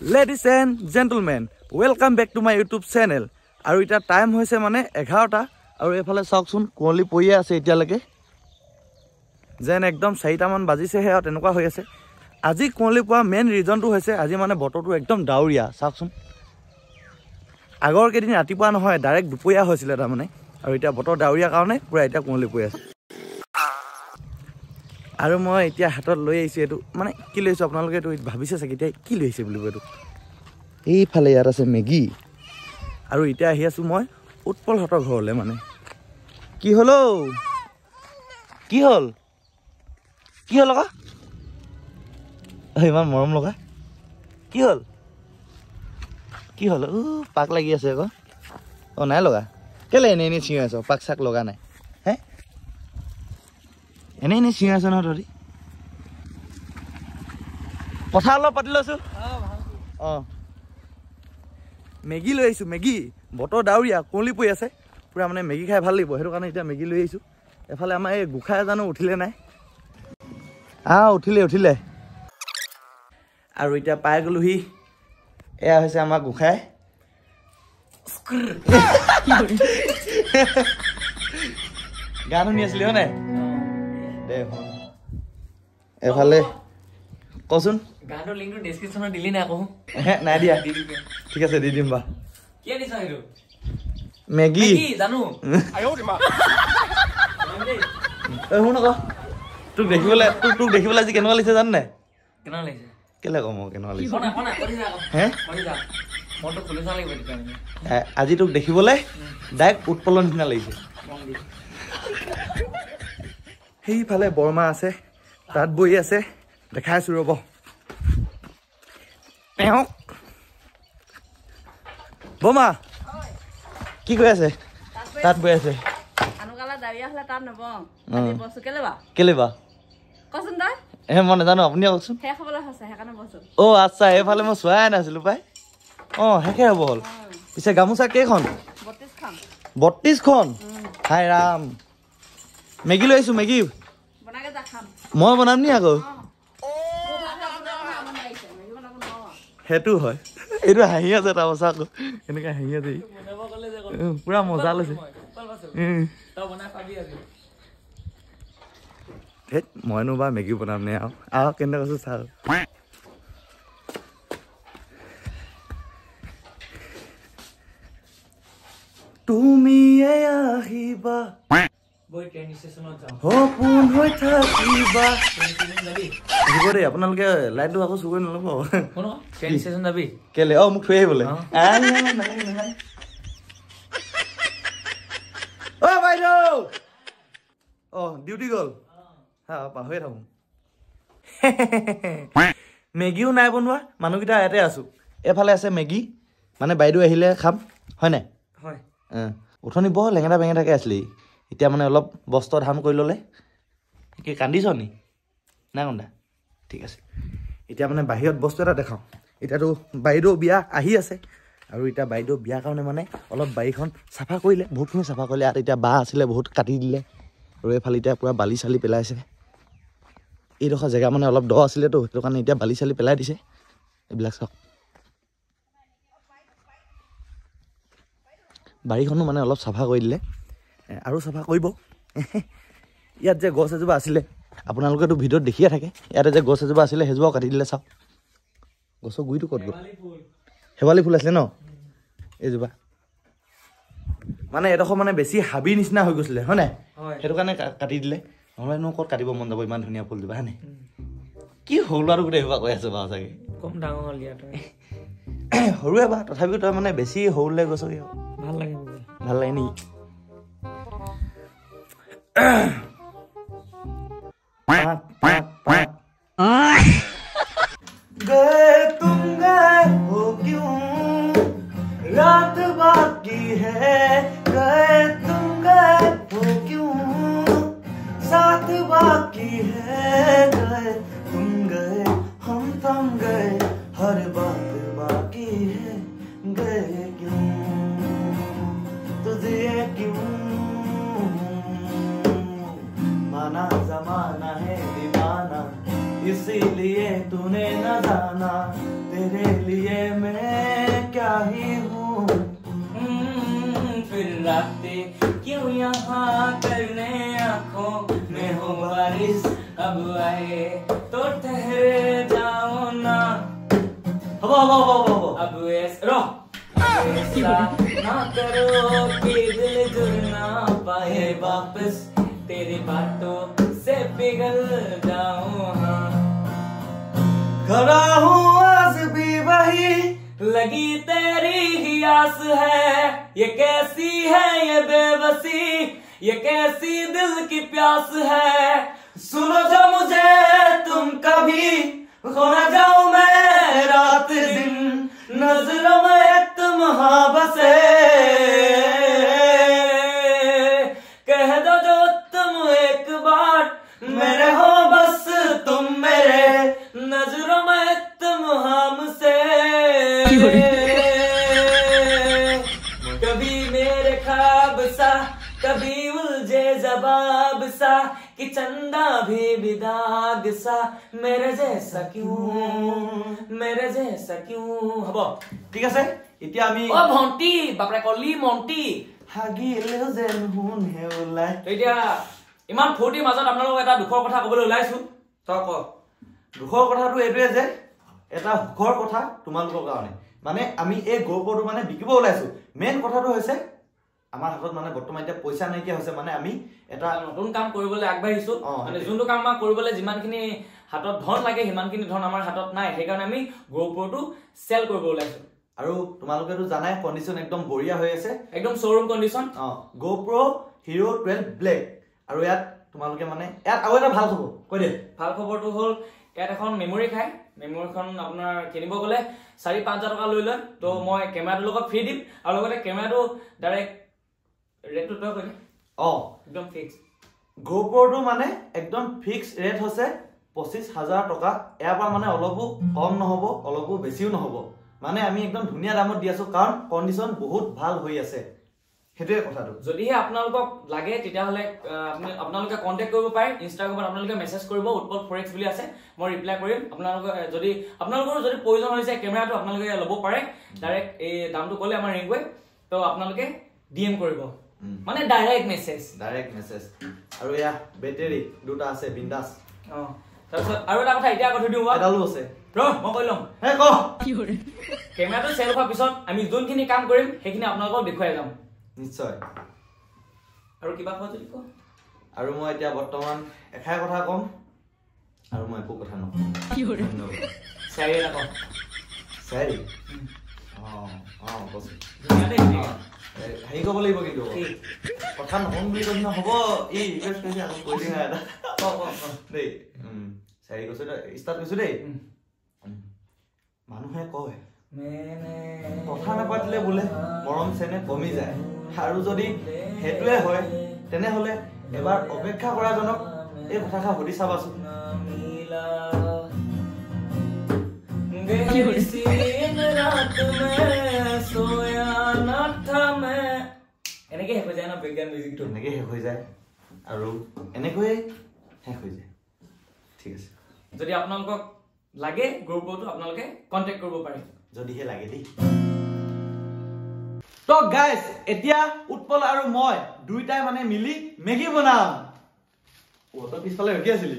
Ladies and gentlemen, welcome back to my YouTube channel. আৰু এটা time হৈছে মানে 11টা আৰু এফালে চাওকচোন কোঁৱলী পৰিয়ে আছে এতিয়ালৈকে যেন একদম 4টা মান বাজিছে হে আৰু তেনেকুৱা হৈ আছে আজি কোঁৱলী পোৱা মেইন ৰিজনটো হৈছে আজি মানে বতৰটো একদম ডাউৰিয়া চাওকচোন আগৰ কেদিন ৰাতিপুৱা নহয় ডাইৰেক্ট দুপৰীয়া হৈছিল তাৰ মানে আৰু এতিয়া বতৰ ডাউৰিয়া কাৰণে পুৰা এটা কোঁৱলী পৰি আছে আৰু মই এতিয়া হাতত লৈ আহিছো এটো মানে কি লৈছো আপোনালোকে এটো ভাবিছে চাগে এতিয়া কি লৈছে বুলি এটো এইফালে ইয়াত আছে মেগী আৰু এতিয়া আহি আছো মই উৎপল হতৰ ঘৰলে মানে কি হলো কি হল লগা ইমান মৰম লগা কি হল পাক লাগি আছে আকৌ অ নাই লগা কেলে এনে চিঞ আছ পাক চাক লগা নাই হে এনে চিঞ আছ ন তৰি কথা অলপ পাতি লৈছো অ মেগী লৈ আহিছো মেগী বতৰ ডাউৰিয়া কোঁৱলী পৰি আছে পুৰা মানে মেগী খাই ভাল লাগিব সেইটো কাৰণে এতিয়া মেগী লৈ আহিছো এফালে আমাৰ এই গুখাই জানো উঠিলে নাই উঠিলে আৰু এতিয়া পাই গলোহি এয়া হৈছে আমাৰ গুখাই গান শুনি আছিলি হয় নাই দে এফালে কচোন গানৰ লিংকটো ডেসক্ৰিপচনত দিলি না আকৌ নাই দিয়া ঠিক আছে দি দিম বা কি আনিছ হেটো মেগী জানো আয়ো দিমা শুন আকৌ তোক দেখিবলৈ আজি কেনেকুৱা লাগিছে জান নাই কেনেকুৱা লাগিছে কেলে কম কেনেকুৱা লাগিছে হে আজি তোক দেখিবলৈ ডাইৰেক্ট উৎপলৰ নিচিনা লাগিছে সেইফালে বৰমা আছে তাত বহি আছে দেখাই আছো ৰ'ব বৰমা কি কৈ আছে তাত বহি আছে কেলে বা মই নাজানো আপুনি কওকচোন অ আচ্ছা এইফালে মই চোৱাই নাছিলো পাই অ শেষে হ'ব হ'ল পিছে গামোচা কেইখন 32খন হাই ৰাম মেগী লৈ আহিছো মেগী মই বনাম নি আকৌ সেইটো হয় এইটো হাঁহি আছে তাৰ পাছত আকৌ এনেকে হাঁহি আছে পুৰা মজা লৈছে মইনো বা মেগী বনাম নে আৰু কেনেকৈ কৈছো চাওক তুমি আহিবা সপোন হৈ থাকিবা আহিব দেই আপোনালোকে লাইটটো আকৌ চুকৈ নল'ব কেলে মোক থৈ আহিবলৈ অ বাইদেউ অ ডিউটি গ'ল পাহৰিয়ে থাকো মেগীও নাই বনোৱা মানুহকেইটা ইয়াতে আছো এফালে আছে মেগী মানে বাইদেউ আহিলে খাম হয় নাই হয় উঠনি বৰ লেঙেটা বেঙেটাকে আছিলি এতিয়া মানে অলপ বস্ত্ৰ ধাম কৰি ল'লে কি কান্দিছ নি নাই কন্দা ঠিক আছে এতিয়া মানে বাহিৰত বস্তু এটা দেখাওঁ এতিয়াতো বাইদেউ বিয়া আহি আছে আৰু এতিয়া বাইদেউ বিয়াৰ কাৰণে মানে অলপ বাৰীখন চাফা কৰিলে বহুতখিনি চাফা কৰিলে ইয়াত এতিয়া বাঁহ আছিলে বহুত কাটি দিলে আৰু এইফালে এতিয়া পূৰা বালি চালি পেলাইছে এইডোখৰ জেগা মানে অলপ দ আছিলেতো সেইটো কাৰণে এতিয়া বালি চালি পেলাই দিছে এইবিলাক চাওক বাৰীখনো মানে অলপ চাফা কৰি দিলে আৰু চাফা কৰিব ইয়াত যে গছ এজোপা আছিলে আপোনালোকেতো ভিডিঅ'ত দেখিয়ে থাকে ইয়াতে যে গছ এজোপা আছিলে সেইজোপাও কাটি দিলে চাওক গছৰ গুৰিটো ক'ত গ'ল শেৱালি ফুল আছিলে ন এইজোপা মানে এডোখৰ মানে বেছি হাবি নিচিনা হৈ গৈছিলে হয় নাই সেইটো কাৰণে কাটি দিলে নহ'লেনো ক'ত কাটিব মন যাব ইমান ধুনীয়া ফুলজোপা হয় নাই কি সৰু ল'ৰাটো গোটেই সেইবা কৈ আছো বাৰু চাগে কম ডাঙৰ হ'ল ইয়াত সৰুৱে বা তথাপিও তই মানে বেছি সৰুলৈ গৈছ ভাল লাগে নেকি गए तुम गए हो क्यों रात बाकी है गए तुम गए हो क्यों साथ बाकी है गए तुम गए हम थम गए हर बात बाकी है गए क्यों तुझे क्यों माना जमाना है दीवाना इसीलिए तूने न जाना तेरे लिए मैं क्या ही हूँ फिर रातें क्यों यहाँ करने आँखों में हो बारिश अब आए तो ठहरे जाओ ना हवा हवा हवा हवा अब ऐसा ना करो कि दिल जुड़ ना पाए वापस तेरी बातों से पिघल जाऊं हाँ खड़ा हूँ आज भी वही लगी तेरी ही आस है ये कैसी है ये बेबसी ये कैसी दिल की प्यास है सुनो जो मुझे तुम कभी खो न जाऊं मैं रात दिन नजरों में तुम हाँ बसे कह दो जो तुम एक बार मेरे हो बस तुम मेरे नजरों में तुम हमसे कभी मेरे ख्वाब सा कभी उलझे जवाब सा कि चंदा भी दाग सा मेरे जैसा क्यों हब ঠিক আছে এতিয়া আমি ओ भंटी बापरे कली मन्टी হাগিলেও যেন হুনে ওলাই তো এতিয়া ইমান ফূৰ্তিৰ মাজত আপোনালোকক এটা দুখৰ কথা ক'বলৈ ওলাইছো তই ক দুখৰ কথাটো এইটোৱে যে এটা সুখৰ কথা তোমালোকৰ কাৰণে মানে আমি এই গৌপৰটো মানে বিকিব ওলাইছো মেইন কথাটো হৈছে আমাৰ হাতত মানে বৰ্তমান এতিয়া পইচা নাইকিয়া হৈছে মানে আমি এটা নতুন কাম কৰিবলৈ আগবাঢ়িছো মানে যোনটো কাম আমাৰ কৰিবলৈ যিমানখিনি হাতত ধন লাগে সিমানখিনি ধন আমাৰ হাতত নাই সেইকাৰণে আমি গৌপৰটো চেল কৰিব ওলাইছো আৰু তোমালোকেতো জানাই কন্ডিশন একদম বঢ়িয়া হৈ আছে একদম showroom condition GoPro Hero 12 Black আৰু ইয়াত তোমালোকে মানে ইয়াত আৰু এটা ভাল খবৰ কৈ দে ভাল খবৰটো হ'ল ইয়াত এখন মেমৰি খায় মেমৰিখন আপোনাৰ কিনিব গ'লে 4-5 টকা লৈ লয় তো মই কেমেৰাটোৰ লগত ফ্ৰী দিম আৰু লগতে কেমেৰাটো ডাইৰেক্ট ৰেটটো তই কৈছে একদম ফিক্স GoProটো মানে একদম ফিক্স ৰেট হৈছে 25000 টকা ইয়াৰ পৰা মানে অলপো কম নহব অলপো বেছিও নহব মানে আমি একদম ধুনিয়া দামত দি আছো কাৰণ কন্ডিশন বহুত ভাল হৈ আছে হেতুৱে কথাটো যদিহে আপোনালোকক লাগে তেতিয়া হলে আপোনালোকে কন্টাক্ট কৰিব পাৰে ইনষ্টাগ্ৰামত আপোনালোকে মেছেজ কৰিব উৎপল ফৰেক্স বুলি আছে মই ৰিপ্লাই কৰিম আপোনালোকে যদি আপোনালোকৰ যদি প্ৰয়োজন হৈছে কেমেৰাটো আপোনালোকে ল'ব পাৰে ডাইৰেক্ট এই দামটো ক'লে আমাৰ ৰিংৱে তো আপোনালোকে ডিএম কৰিব মানে ডাইৰেক্ট মেছেজ আৰু ইয়া বেটাৰী দুটা আছে বিন্দাস তাৰপিছত আৰু এটা কথা এতিয়া কথা দিওঁ এডালো আছে ৰ মই কৈ লম হে ক কেমেৰাটো চেল হোৱাৰ পিছত আমি যোনখিনি কাম কৰিম সেইখিনি আপোনালোকক দেখুৱাই যাম নিশ্চয় আৰু কিবা কথা যদি ক আৰু মই এতিয়া বৰ্তমান এখাই কথা কম আৰু মই একো কথা নকওঁ চাৰি এটা কম চাৰি বস হেৰি ক'ব লাগিব কিন্তু কথা নহম বুলি কৈছে হ'ব এই ৰিকুৱেষ্ট কৰিছে আকৌ কৈ দিম এটা দেই চাৰি কৈছো ষ্টাৰ্ট কৰিছো দেই মানুহে কয় কথা নাপাতিলে বোলে মৰম চেনে কমি যায় আৰু যদি সেইটোৱে হয় তেনেহ'লে এবাৰ অপেক্ষা কৰাজনক এই কথাষাৰ সুধি চাবাচোন এনেকে শেষ হৈ যায় ন বিজ্ঞান মিউজিকটো এনেকে শেষ হৈ যায় আৰু এনেকৈয়ে শেষ হৈ যায় ঠিক আছে যদি আপোনালোকক লাগে গ্ৰুপটো আপোনালোকে কন্টাক্ট কৰিব পাৰে যদিহে লাগে দেই তো গাইস এতিয়া উৎপল আৰু মই দুইটাই মানে মিলি মেগী বনাম ওটো পিছফালে ৰখি আছিলি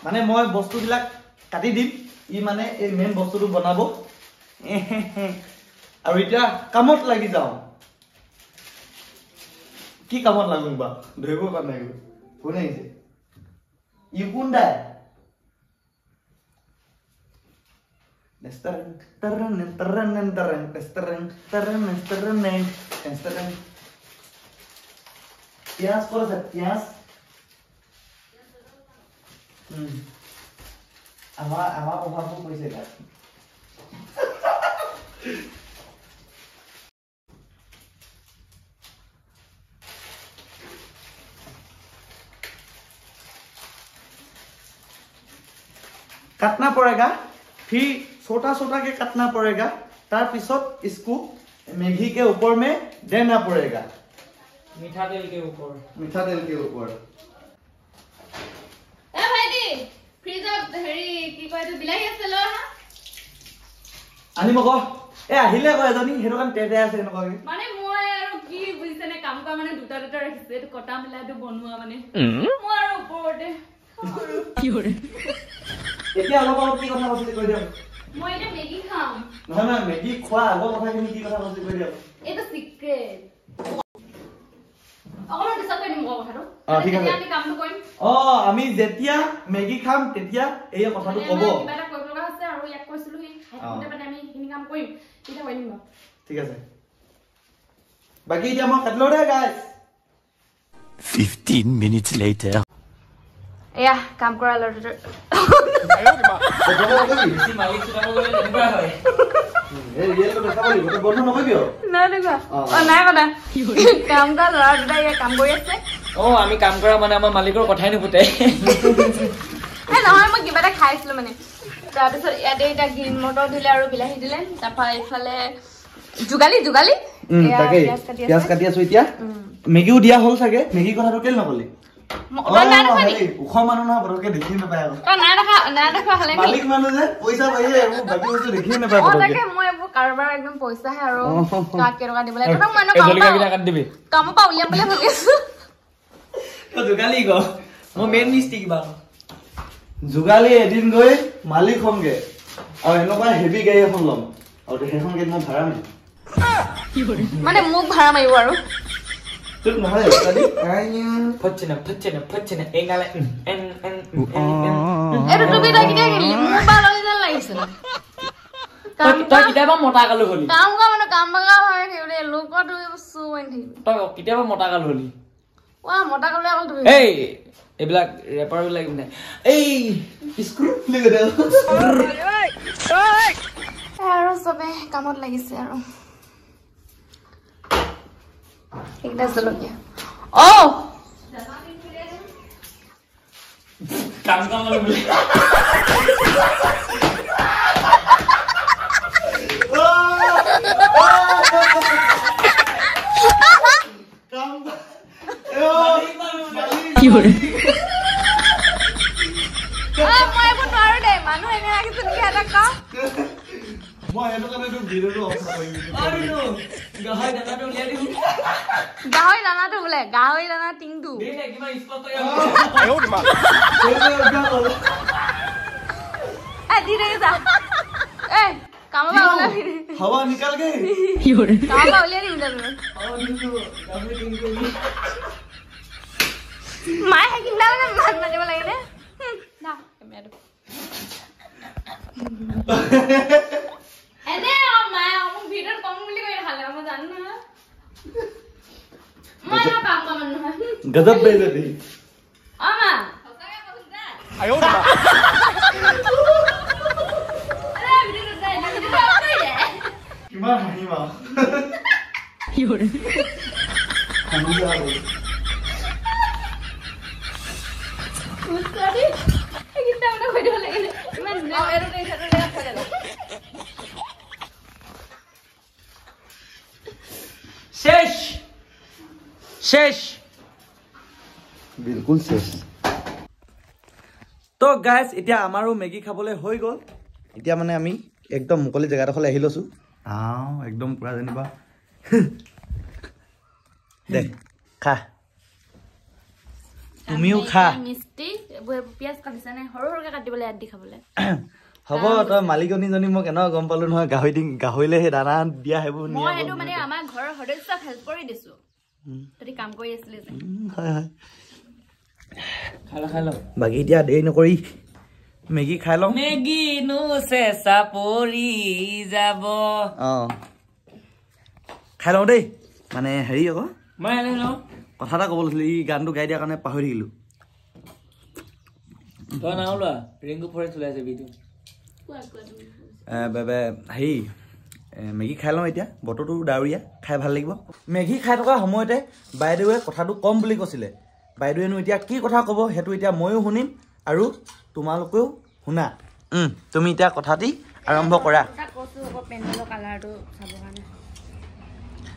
মানে মই বস্তুবিলাক কাটি দিম ই মানে এই মেইন বস্তুটো বনাব আৰু এতিয়া কামত লাগি যাওঁ কি কামত লাগুম বা ধৰিব পৰা নাই কোন আহিছে ই কোন দাই পিয়াজ por hacer pias ama ohapo koise ka काटना पड़ेगा फिर छोटा छोटा के काटना पड़ेगा तार पिছত इसको मैगी के ऊपर में देना पड़ेगा मीठा तेल के ऊपर ए भाईटी फ्रीज अप हेरी की कहै तो बिलाई आसे लो हा আনিম আকৌ এই আহিলে আকৌ এজনী সেইটো কাৰণে তেতে আছে এনেকুৱাকে মানে মই আৰু কি বুজিছেনে কাম কৰা মানে দুটা ৰাখিছে এইটো কটা মিলা এইটো বনোৱা মানে মই আৰু ওপৰতে কি কৰে এতিয়া অলপ আগত কি কথা কৈছিলি কৈ দিয়ক মই এটা মেগী খাম নহয় মেগী খোৱা আগৰ কথাখিনি কি কথা কৈছিলি কৈ দিয়ক এটা সিক্ৰেট অকমান ডিসকাস কৰিম মই কথাটো ঠিক আছে আমি কামটো কৰিম আমি যেতিয়া মেগী খাম তেতিয়া এই কথাটো ক'ব কিবা এটা কৰিব লগা আছে আৰু ইয়াক কৈছিলো হে হাইতে মানে আমি ইখিনি কাম কৰিম তেতিয়া কৰিম ন ঠিক আছে বাকি এতিয়া মই কাটলো দে গাইস 15 minutes later এয়া কাম কৰা লৰটো মালিক চুটাব গলে এনেকুৱা হয় এই ৰিয়েলটো দেখাব লাগিব তো বন্ধ নকৰিবি নাই দেখা নাই কথা কাম কৰা লৰা দুটা ইয়া কাম কৰি আছে আমি কাম কৰা মানে আমাৰ মালিকৰ কথাই নুপুতে নহয় মই কিবা এটা খাইছিলো মানে তাৰপিছত ইয়াতে এটা গ্ৰীণ মটৰ দিলে আৰু বিলাহী দিলে তাৰপৰা এইফালে জুগালি তাকে পিয়াজ কাটি আছো এতিয়া মেগীও দিয়া হ'ল চাগে মেগী কথাটো কেলে নকলি উখ মানুহ নহয় পটককে দেখি নাপায় মালিক মানুহ যে পইচা পাইয়ে বাকী বস্তু দেখি নাপায় তাকে মই এইবোৰ কাৰোবাৰ একদম পইচাহে আৰু কেইটকা দিব লাগে কামৰ পৰা উলিয়াম বুলি ভাবি আছো জোগালি গ মই মেইন মিষ্টেক বা জোগালি এদিন গৈ মালিক হমগে আৰু এনেকুৱা হেভি গাড়ী এখন ল'ম আৰু সেইখন গাড়ীত মই ভাড়া মাৰিম মানে মোক ভাড়া মাৰিব আৰু তোক নহয় ফচ্চেনা এঙালে এইটো টুপি তই কেতিয়া কিনিলি মোৰ বা লৈ যেন লাগিছে তই কেতিয়াবা মতা কালো হলি কাম কৰা মানে কাম বগা হয় সেইবোৰে লোকতো চু মাৰি থাকিবি তই কেতিয়াবা মতা কালো হলি মতা কালে অকল টুপি এই এইবিলাক ৰেপাৰ বিলাক নাই এই স্ক্ৰু খুলি গ'লে আৰু চবে কামত লাগিছে আৰু এইটা জলকীয়া কাম কামলে বুলি কি কৰে মই এইবোৰ নোৱাৰো দে মানুহ এনে ৰাখিছো নেকি এটা ক মই এটো কাৰণে তো ভিডিওটো অফ কৰিম গাহৰি দানাটো উলিয়াই দিম গাহৰি দানাটো বোলে গাহৰি দানা টিংটো দেই কিমান স্পষ্ট দি দে যা কামৰ পৰা ওলাই হাৱা নিকাল গে কামৰ পৰা উলিয়াই দিম তই মায়ে কিনা মানে মাত মাতিব লাগে নে না কেমেৰাটো এনে মায়ে মোক ভিডিঅ'ত কম বুলি কৈ খালে মই জানো নহয় মই না কাম কৰা মানুহ নহয় গজব বেজতি আমা আয়ো মা আৰে ভিডিঅ'ত দে কিমান হাঁহিমা কি কৰে উস্তাদি কিটা মানে ভিডিঅ' লাগে ইমান এৰো দে সেইটো লেখা থাকে শেষ বিলকুল শেষ তো গাইজ এতিয়া আমাৰো মেগী খাবলৈ হৈ গ'ল এতিয়া মানে আমি একদম মুকলি জেগাডোখৰলৈ আহি লৈছো একদম পুৰা যেনিবা দে খা তুমিও খা মিষ্টি পিয়াজ কাটিছে নে সৰু সৰুকে কাটিবলৈ ইয়াত দি খাবলৈ হ'ব তই মালিকনীজনী মই কেনেকুৱা গম পালো নহয় গাহৰিলে সেই দানা দিয়া সেইবোৰ মই সেইটো মানে আমাৰ ঘৰৰ সদস্যক হেল্প কৰি দিছো তই কাম কৰি আছিলি যে হয় হয় খাই ল বাকী এতিয়া দেৰি নকৰি মেগী খাই লওঁ মেগী নো চেঁচা পৰি যাব খাই লওঁ দেই মানে হেৰি আকৌ মই এনে লওঁ কথা এটা ক'ব লৈছিলো ই গানটো গাই দিয়াৰ কাৰণে পাহৰি থাকিলো তই নাও লোৱা ৰিংকু ফৰেষ্ট ওলাইছে ভিডিঅ' হেৰি মেগী খাই লওঁ এতিয়া বতৰটো ডাৱৰীয়া খাই ভাল লাগিব মেগী খাই থকা সময়তে বাইদেৱে কথাটো কম বুলি কৈছিলে বাইদেৱেনো এতিয়া কি কথা ক'ব সেইটো এতিয়া ময়ো শুনিম আৰু তোমালোকেও শুনা তুমি এতিয়া কথাটি আৰম্ভ কৰা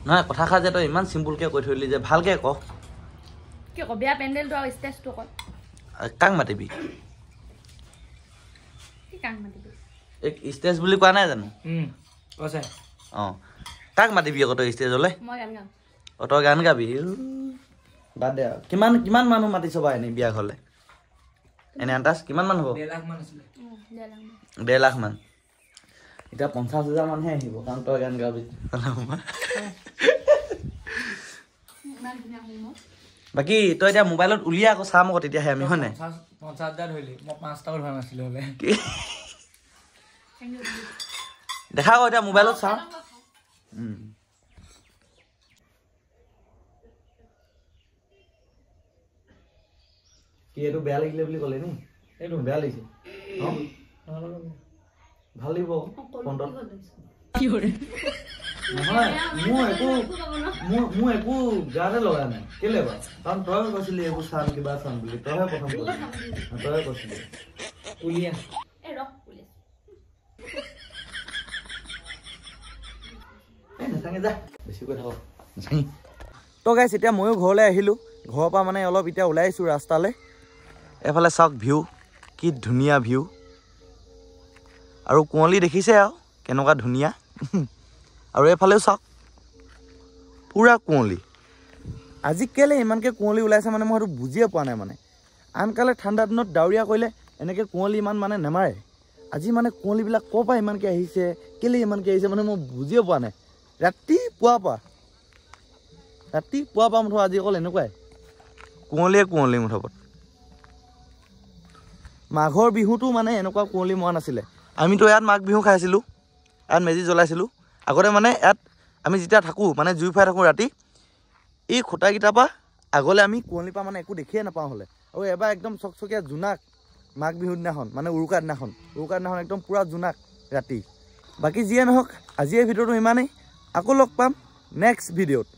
নহয় কথাষাৰ যে তই ইমান চিম্পুলকৈ কৈ থৈ দিলি যে ভালকৈ ক কি ক বেয়া পেণ্ডেলটো আৰু ষ্টেজটো ক কাক মাতিবি কি কাক মাতিবি ষ্টেজ বুলি কোৱা নাই জানো কৈছে অঁ কাক মাতিবি আকৌ তই ষ্টেজলৈ মই গান গাম অঁ তই গান গাবি বাদ দে আৰু কিমান মানুহ মাতিছ বা এনেই বিয়া ঘৰলৈ এনে আন্দাজ কিমান মান হ'ব 1.5 লাখ মান আছিলে 1.5 লাখ মান এতিয়া 50,000 মানহে আহিব কাৰণ তই গান গাবি বাকী তই এতিয়া মোবাইলত উলিয়াই আকৌ চাম আকৌ তেতিয়াহে আমি হয় নাই 50,000 ধৰিলি মই 5টাও ধৰা নাছিলো হ'লে দেখা আকৌ এতিয়া মোবাইলত চাওঁ কি এইটো বেয়া লাগিলে বুলি ক'লে নি এইটো বেয়া লাগিছে ভাল লাগিব কি কৰে নহয় মোৰ একো গাতে লগা নাই কেলে বাৰু কাৰণ তই কৈছিলি এইবোৰ চাম কিবা চাম বুলি তইহে প্ৰথম কৈছিলি তইহে কৈছিলি উলিয়া নাচাঙে যা বেছিকৈ থাকক নাচাঙি তো গাইছ এতিয়া ময়ো ঘৰলৈ আহিলোঁ ঘৰৰ পৰা মানে অলপ এতিয়া ওলাই আহিছোঁ ৰাস্তালৈ এফালে চাওক ভিউ কি ধুনীয়া ভিউ আৰু কুঁৱলী দেখিছে আৰু কেনেকুৱা ধুনীয়া আৰু এইফালেও চাওক পুৰা কুঁৱলী আজি কেলে ইমানকৈ কুঁৱলী ওলাইছে মানে মই সেইটো বুজিয়ে পোৱা নাই মানে আনকালে ঠাণ্ডা দিনত ডাৱৰীয়া কৰিলে এনেকৈ কুঁৱলী ইমান মানে নেমাৰে আজি মানে কুঁৱলীবিলাক ক'ৰ পৰা ইমানকৈ আহিছে কেলে ইমানকৈ আহিছে মানে মই বুজিয়ে পোৱা নাই ৰাতিপুৱাৰ পৰা মুঠৰ আজি অকল এনেকুৱাই কুঁৱলী মুঠত মাঘৰ বিহুটো মানে এনেকুৱা কুঁৱলী মৰা নাছিলে আমিতো ইয়াত মাঘ বিহু খাইছিলোঁ ইয়াত মেজি জ্বলাইছিলোঁ আগতে মানে ইয়াত আমি যেতিয়া থাকোঁ মানে জুই ফুৱাই থাকোঁ ৰাতি এই খুঁটাকেইটাৰ পৰা আগলৈ আমি কুঁৱলীৰ পৰা মানে একো দেখিয়ে নাপাওঁ হ'লে আৰু এবাৰ একদম চকচকীয়া জোনাক মাঘ বিহুৰ দিনাখন মানে উৰুকাৰ দিনাখন একদম পূৰা জোনাক ৰাতি বাকী যিয়ে নহওক আজি এই ভিডিঅ'টো ইমানেই আকৌ লগ পাম নেক্সট ভিডিঅ'ত